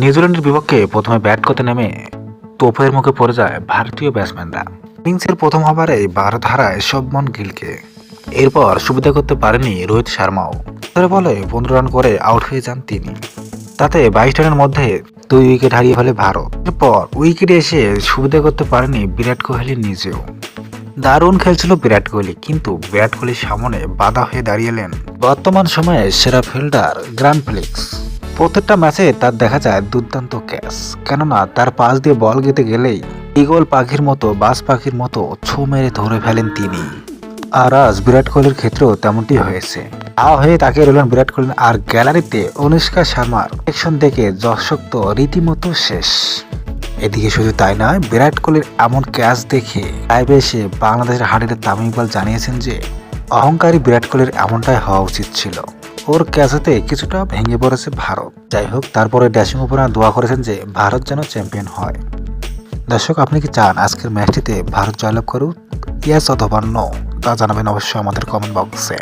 নিউজিল্যান্ডের বিপক্ষে প্রথমে ব্যাট করতে নেমে তোপের মুখে পড়ে যায় ভারতীয় ব্যাটসম্যানরা। ইনিংসের প্রথম ওভারেই ভারত হারায় শুভমন গিলকে। এরপর সুবিধা করতে পারেনি রোহিত শর্মাও। ১৭ বলে ১৫ রান করে আউট হয়ে যান তিনি। তাতে ২২ রানের মধ্যে ২ উইকেট হারিয়ে ফেলে ভারত। এরপর উইকেটে এসে সুবিধা করতে পারেনি বিরাট কোহলি নিজেও। দারুণ খেলছিল বিরাট কোহলি, কিন্তু বিরাট কোহলির সামনে বাধা হয়ে দাঁড়িয়েলেন বর্তমান সময়ে সেরা ফিল্ডার গ্র্যান্ট ফেলিক্স। প্রত্যেকটা ম্যাচে তার দেখা যায় দুর্দান্ত ক্যাচ, কেননা তার পাশ দিয়ে বল গেতে গেলেই ঈগল পাখির মতো বাজ পাখির মতো ছো মেরে ধরে ফেলেন তিনি। আর আজ বিরাট কোহলির ক্ষেত্রেও তেমনটি হয়েছে। হয়ে তাকে রইলেন বিরাট কোহলি, আর গ্যালারিতে অনুষ্কা শর্মার অ্যাকশন দেখে দর্শক তো রীতিমতো শেষ। এদিকে শুধু তাই নয়, বিরাট কোহলির এমন ক্যাচ দেখে লাইভে এসে বাংলাদেশের হাঁড়িতে তামিম ইকবাল জানিয়েছেন যে অহংকারী বিরাট কোহলির এমনটাই হওয়া উচিত ছিল। ওর ক্যাচেতে কিছুটা ভেঙে পড়েছে ভারত। যাই হোক, তারপরে ড্যাশিং ওপেনার দোয়া করেছেন যে ভারত যেন চ্যাম্পিয়ন হয়। দর্শক, আপনি কি চান আজকের ম্যাচটিতে ভারত জয়লাভ করুক? ইয়েস অথবা নো তা জানাবেন অবশ্যই আমাদের কমেন্ট বক্সে।